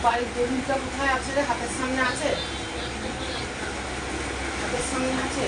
বাড়ির টেবিলটা কোথায় আছে রে? হাতের সামনে আছে, হাতের সামনে আছে।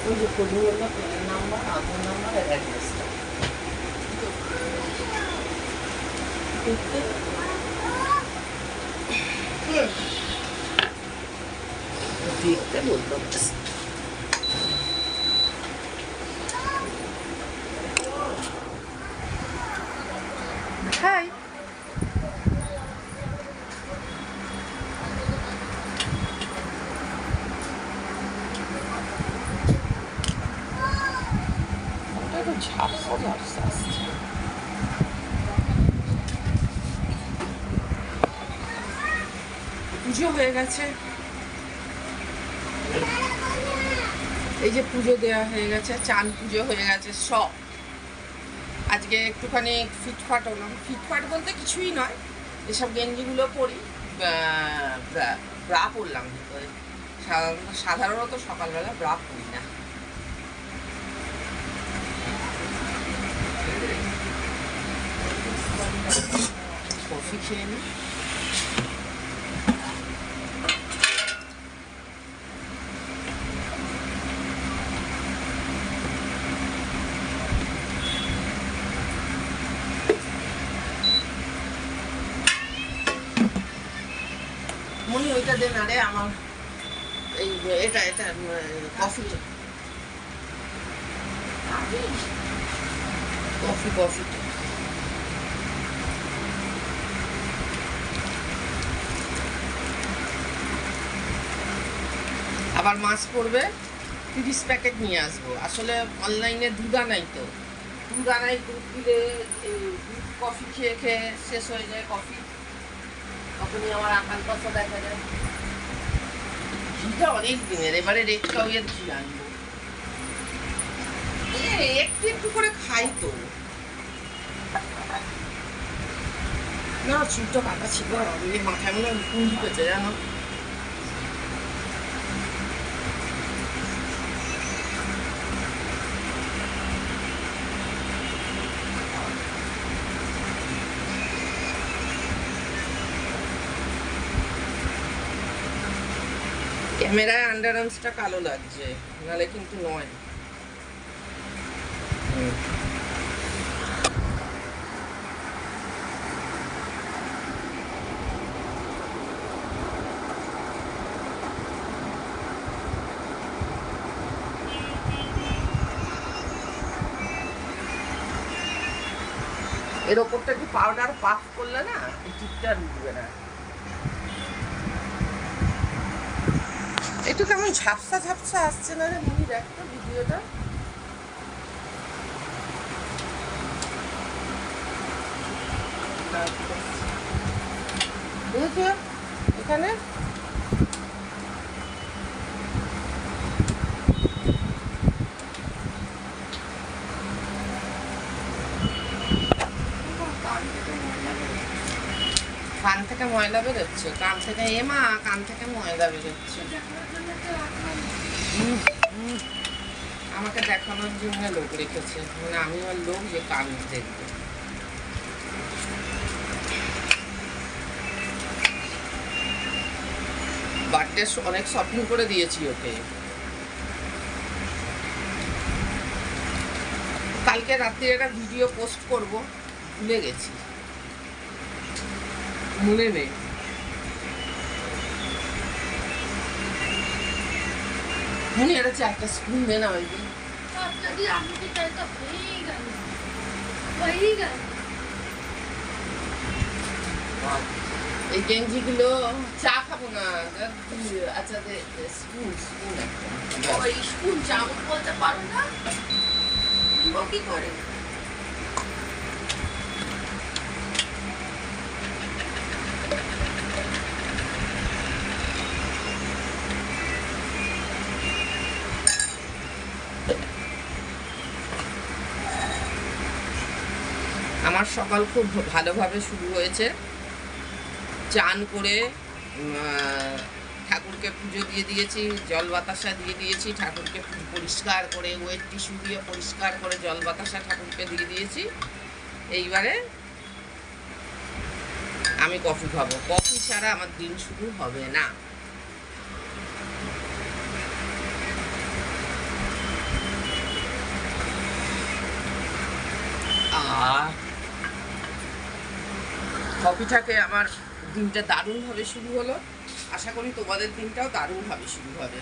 ওই যে কবি বললো পেনের নাম্বার, আধার নাম্বার আর অ্যাড্রেসটা দেখতে বললো। হাই, ঝাপসা ঝাপসা আসছে। পুজো হয়ে গেছে, এই যে পুজো দেওয়া হয়ে গেছে, চান পুজো হয়ে গেছে সব। আজকে একটুখানি ফিটফাট হলাম, ফিটফাট বলতে কিছুই নয়, এসব গেঞ্জিগুলো পরি, ব্রা পরলাম ভিতরে। সাধারণত সকালবেলা ব্রা পরি না। কফি খেয়ে নিই। মনি ওইটা দে না রে আমার, এই এটা কফিটা, কফিটা আবার মাছ পড়বে, 30 প্যাকেট নিয়ে আসবো। আসলে অনলাইনে দুধ আনাই, তো দুধ আনাই, দুধ দিলে কফি খেয়ে খেয়ে শেষ হয়ে যায় কফি, তখনই আমার আকাল পাশা দেখা যায়। ঘিটা অনেক দিনের, এবারে রেড কাউয়ের ঘি আনবো, একটু একটু করে খাই তো। না চুলটা কাটা ছিল, মাথায় মনে হয় কুল ঢুকেছে জানো। ক্যামেরায় আন্ডার আর্মসটা কালো লাগছে, নাহলে কিন্তু নয়। এর ওপরটা কি পাউডার পাফ করলে না এই টিপটা ঢুকবে না। একটু কেমন ঝাপসা ঝাপসা আসছে না রে মনি? দেখ তো ভিডিওটা। বুঝেছো এখানে কান থেকে ময়লা বেরোচ্ছে, কান থেকে কান থেকে ময়লা বেরোচ্ছে। আমাকে দেখানোর জন্য লোক রেখেছে, মানে আমি আমার লোক যে কান দেখবে। বার্থডে অনেক শপিং করে দিয়েছি ওকে, কালকে রাত্রে একটা ভিডিও পোস্ট করব, ভুলে গেছি, মনে নেই। মনে একটা চারটা স্পুন দে না ওই দিন। এই গেঞ্জিগুলো চা খাবো না। আচ্ছা স্পুন স্পুন একটা ওই স্পুন চামচ বলতে পারো না কি করে। আমার সকাল খুব ভালোভাবে শুরু হয়েছে। চান করে ঠাকুরকে পুজো দিয়ে দিয়েছি, জল বাতাসা দিয়ে দিয়েছি, ঠাকুরকে পরিষ্কার করে ওয়েট টিস্যু দিয়ে পরিষ্কার করে জল বাতাসা ঠাকুরকে দিয়ে দিয়েছি। এইবারে আমি কফি খাবো। কফি ছাড়া আমার দিন শুরু হবে না। কফিটাকে আমার দিনটা দারুণভাবে শুরু হলো। আশা করি তোমাদের দিনটাও দারুণভাবে শুরু হবে।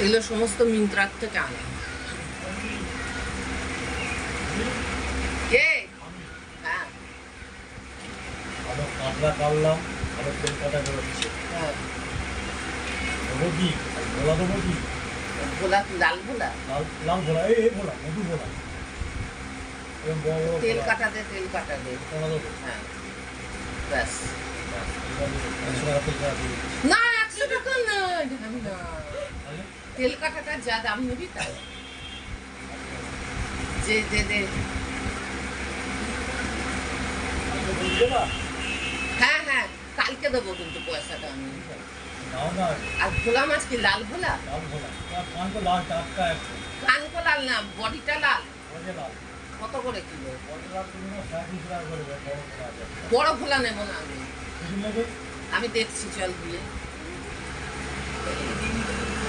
এগুলো সমস্ত মিন্ত্রার থেকে আনা। কে? হ্যাঁ কাতলা কাটলাম, আরো তেল কাটা করে দিচ্ছে। হ্যাঁ দেবো কি? ভোলা দেবো কি? ভোলা, লাল ভোলা, লাল ভোলা, এই ভোলা, মধু ভোলা। এরকম বড় বড় তেল ভোলা। কাটা দে, তেল কাটা দে। ভোলা দেবো? হ্যাঁ ব্যাস। 100 টাকা তেল কাটা দিয়ে দিচ্ছি। না 100 টাকা না, এটা আমি না। তাহলে? তেল কাটাটা যা দাম নিবি তাই। যে দে দে। আজকে বলে দেবা? হ্যাঁ হ্যাঁ কালকে দেবো কিন্তু পয়সাটা আমি। নাও না, আর ভোলা মাছ কি লাল ভোলা? লাল ভোলা। তোমার কান তো লাল, টাটকা একদম। কানকো লাল না, বডিটা লাল। ওই যে লাল। কত করে কিলো? বড় লাল তুমি না 350 টাকা করে দেবে, বড় ভোলা আছে। বড় ভোলা নেবো না আমি। কিছু নেবে? আমি দেখছি চল দিয়ে।